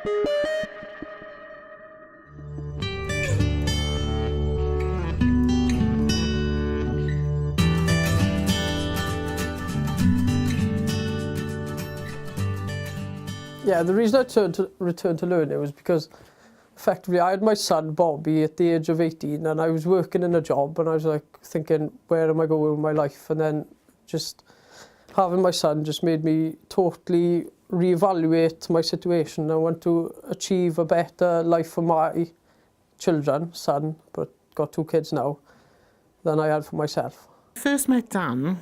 Yeah, the reason I returned to learning was because effectively I had my son Bobby at the age of 18 and I was working in a job and I was like thinking, where am I going with my life? And then just having my son just made me totally reevaluate my situation. I want to achieve a better life for my children, son, but got 2 kids now, than I had for myself. First met Dan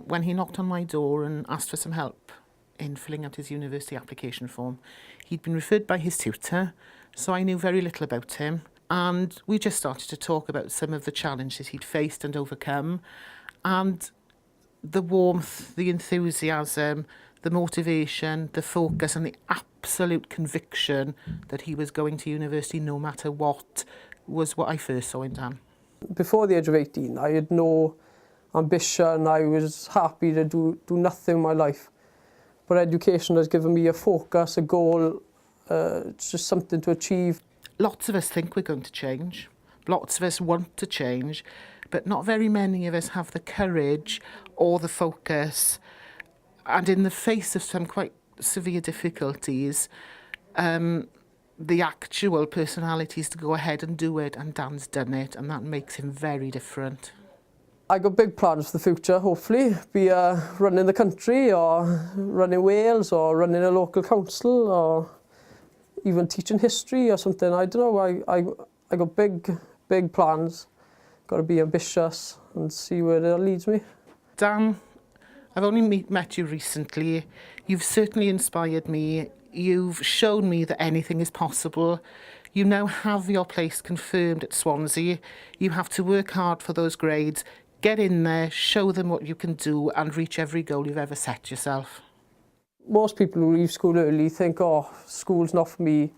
when he knocked on my door and asked for some help in filling out his university application form. He'd been referred by his tutor, so I knew very little about him. And we just started to talk about some of the challenges he'd faced and overcome. And the warmth, the enthusiasm, the motivation, the focus and the absolute conviction that he was going to university no matter what was what I first saw in Dan. Before the age of 18, I had no ambition. I was happy to do nothing in my life. But education has given me a focus, a goal, it's just something to achieve. Lots of us think we're going to change. Lots of us want to change, but not very many of us have the courage or the focus. And in the face of some quite severe difficulties, the actual personalities to go ahead and do it, and Dan's done it, and that makes him very different. I got big plans for the future, hopefully, be running the country or running Wales or running a local council or even teaching history or something. I don't know, I got big plans. Got to be ambitious and see where it leads me. Dan, I've only met you recently. You've certainly inspired me. You've shown me that anything is possible. You now have your place confirmed at Swansea. You have to work hard for those grades. Get in there, show them what you can do and reach every goal you've ever set yourself. Most people who leave school early think, oh, school's not for me.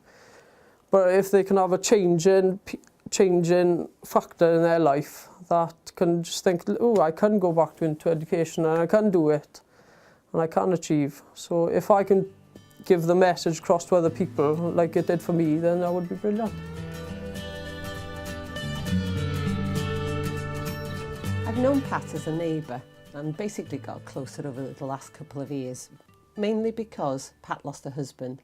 But if they can have a changing factor in their life that can just think, oh, I can go back into education and I can do it and I can achieve. So if I can give the message across to other people like it did for me, then that would be brilliant. I've known Pat as a neighbour and basically got closer over the last couple of years, mainly because Pat lost her husband,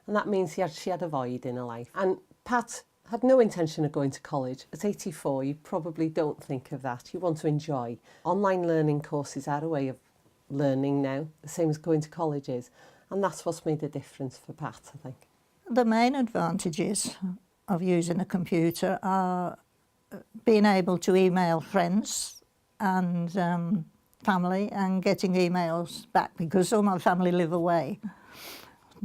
and that means she had a void in her life. And Pat had no intention of going to college. At 84, you probably don't think of that. You want to enjoy. Online learning courses are a way of learning now, the same as going to college is, and that's what's made a difference for Pat, I think. The main advantages of using a computer are being able to email friends and family and getting emails back, because all my family live away.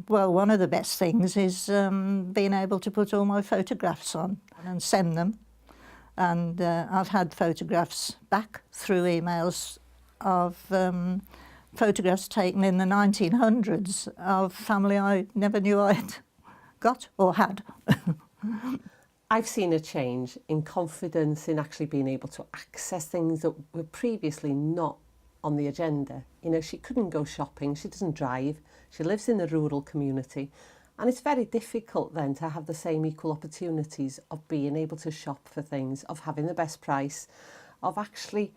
Well, one of the best things is being able to put all my photographs on and send them. And I've had photographs back through emails of photographs taken in the 1900s of family I never knew I'd got or had. I've seen a change in confidence in actually being able to access things that were previously not on the agenda. You know, she couldn't go shopping, she doesn't drive, she lives in a rural community, and it's very difficult then to have the same equal opportunities of being able to shop for things, of having the best price, of actually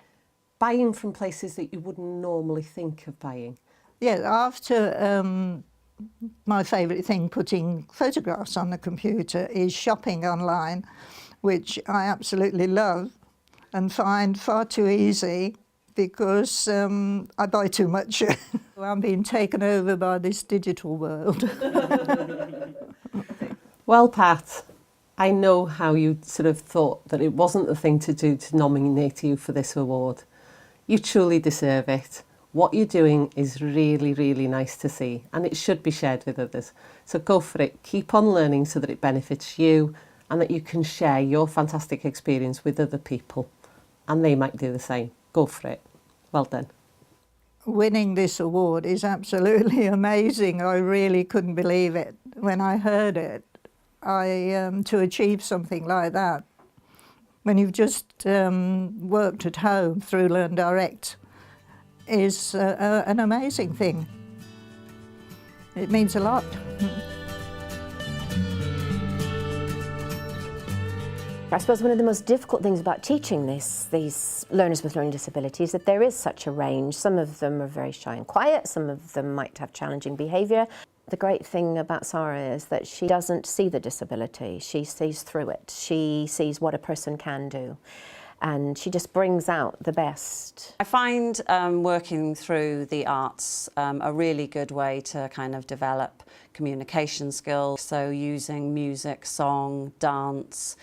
buying from places that you wouldn't normally think of buying. Yeah, after my favourite thing, putting photographs on the computer, is shopping online, which I absolutely love and find far too easy because I buy too much. I'm being taken over by this digital world. Well, Pat, I know how you sort of thought that it wasn't the thing to do to nominate you for this award. You truly deserve it. What you're doing is really, really nice to see, and it should be shared with others. So go for it. Keep on learning so that it benefits you and that you can share your fantastic experience with other people, and they might do the same. Go for it. Well done. Winning this award is absolutely amazing. I really couldn't believe it when I heard it. To achieve something like that, when you've just worked at home through Learn Direct, is an amazing thing. It means a lot. I suppose one of the most difficult things about teaching these learners with learning disabilities is that there is such a range. Some of them are very shy and quiet, some of them might have challenging behaviour. The great thing about Sarah is that she doesn't see the disability, she sees through it. She sees what a person can do, and she just brings out the best. I find working through the arts a really good way to kind of develop communication skills. So using music, song, dance,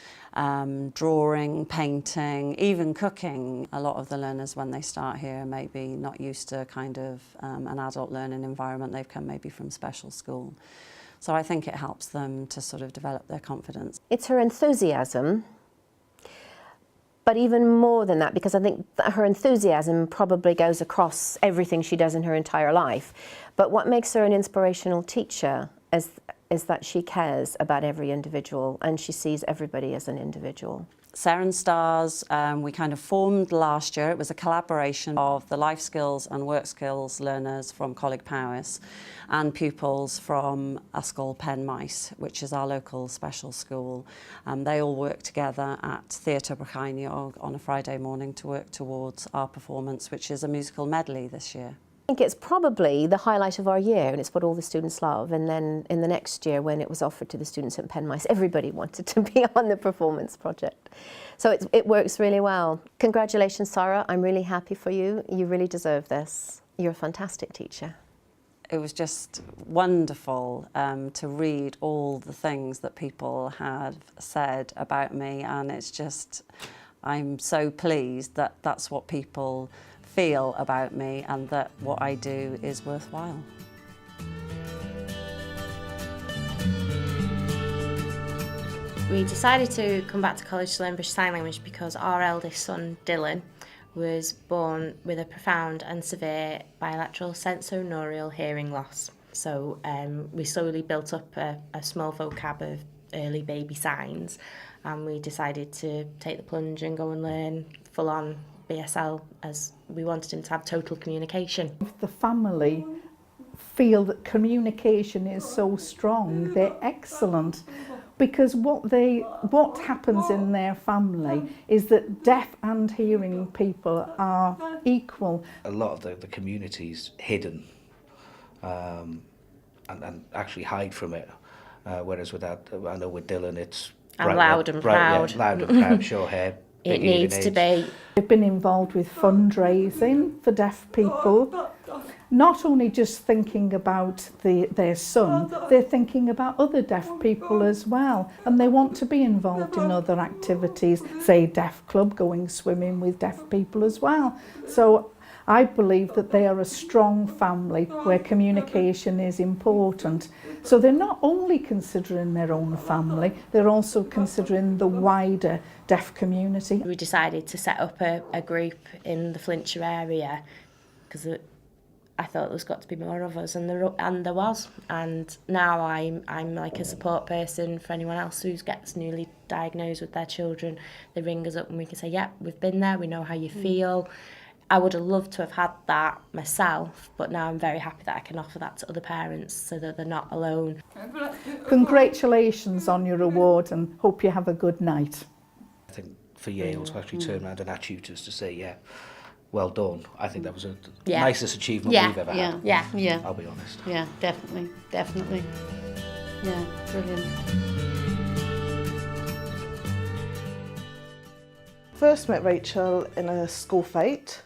drawing, painting, even cooking. A lot of the learners when they start here may be not used to kind of an adult learning environment. They've come maybe from special school. So I think it helps them to sort of develop their confidence. It's her enthusiasm, but even more than that, because I think that her enthusiasm probably goes across everything she does in her entire life. But what makes her an inspirational teacher is that she cares about every individual and she sees everybody as an individual. Seven Stars, we kind of formed last year. It was a collaboration of the life skills and work skills learners from Coleg Powys and pupils from Ysgol Penmaes, which is our local special school. They all work together at Theatr Brycheiniog on a Friday morning to work towards our performance, which is a musical medley this year. I think it's probably the highlight of our year, and it's what all the students love. And then in the next year, when it was offered to the students at Penmaes, everybody wanted to be on the performance project. So it works really well. Congratulations, Sarah. I'm really happy for you. You really deserve this. You're a fantastic teacher. It was just wonderful to read all the things that people have said about me, and it's just, I'm so pleased that that's what people feel about me and that what I do is worthwhile. We decided to come back to college to learn British Sign Language because our eldest son, Dylan, was born with a profound and severe bilateral sensorineural hearing loss. So we slowly built up a small vocab of early baby signs, and we decided to take the plunge and go and learn full-on BSL, as we wanted him to have total communication. If the family feel that communication is so strong, they're excellent, because what happens in their family is that deaf and hearing people are equal. A lot of the community's hidden and actually hide from it, whereas with that, I know with Dylan it's And loud and proud. Yeah, loud and proud, short hair. It needs to be. We've been involved with fundraising for deaf people, not only just thinking about their son, they're thinking about other deaf people as well, and they want to be involved in other activities, say deaf club, going swimming with deaf people as well. So I believe that they are a strong family where communication is important. So they're not only considering their own family, they're also considering the wider deaf community. We decided to set up a group in the Flintshire area because I thought there was got to be more of us, and there was. And now I'm like a support person for anyone else who gets newly diagnosed with their children. They ring us up and we can say, yeah, we've been there, we know how you feel. I would have loved to have had that myself, but now I'm very happy that I can offer that to other parents so that they're not alone. Congratulations on your award, and hope you have a good night. I think for Yale to actually turn around and our tutors to say, yeah, well done. I think that was the nicest achievement we've ever had. Yeah. I'll be honest. Yeah, definitely. Yeah, brilliant. First met Rachel in a school fete.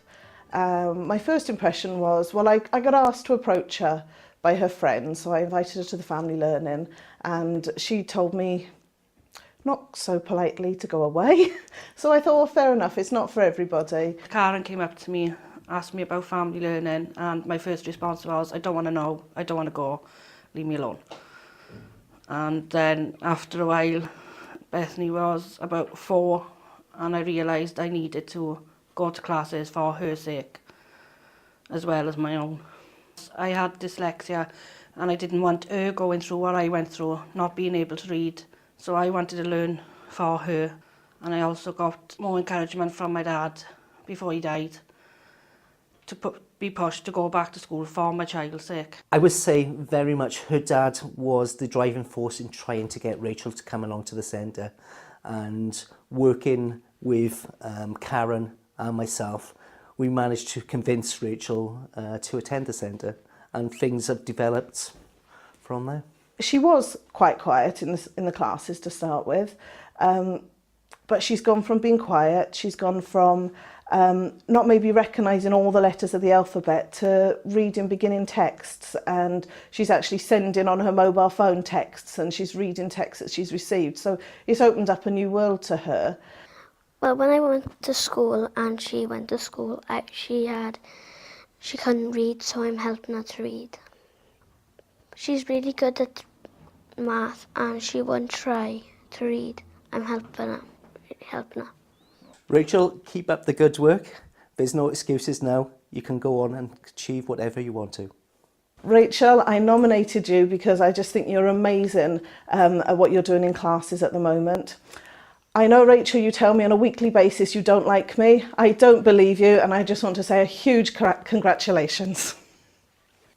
My first impression was, well, I got asked to approach her by her friends, so I invited her to the family learning, and she told me, not so politely, to go away. So I thought, well, fair enough, it's not for everybody. Karen came up to me, asked me about family learning, and my first response was, I don't want to know, I don't want to go, leave me alone. And then after a while, Bethany was about 4, and I realised I needed to go to classes for her sake, as well as my own. I had dyslexia, and I didn't want her going through what I went through, not being able to read. So I wanted to learn for her, and I also got more encouragement from my dad before he died to be pushed to go back to school for my child's sake. I would say very much her dad was the driving force in trying to get Rachel to come along to the centre. and working with Karen and myself, we managed to convince Rachel to attend the centre, and things have developed from there. She was quite quiet in the classes to start with, but she's gone from being quiet, she's gone from not maybe recognising all the letters of the alphabet to reading beginning texts, and she's actually sending on her mobile phone texts, and she's reading texts that she's received. So it's opened up a new world to her. Well, when I went to school and she went to school, she couldn't read, so I'm helping her to read. She's really good at math and she won't try to read. I'm helping her. Rachel, keep up the good work. There's no excuses now. You can go on and achieve whatever you want to. Rachel, I nominated you because I just think you're amazing at what you're doing in classes at the moment. I know, Rachel, you tell me on a weekly basis you don't like me. I don't believe you, and I just want to say a huge congratulations.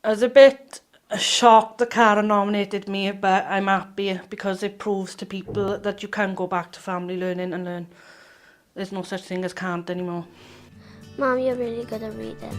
I was a bit shocked that Karen nominated me, but I'm happy because it proves to people that you can go back to family learning and learn. There's no such thing as can't anymore. Mum, you're really good at reading.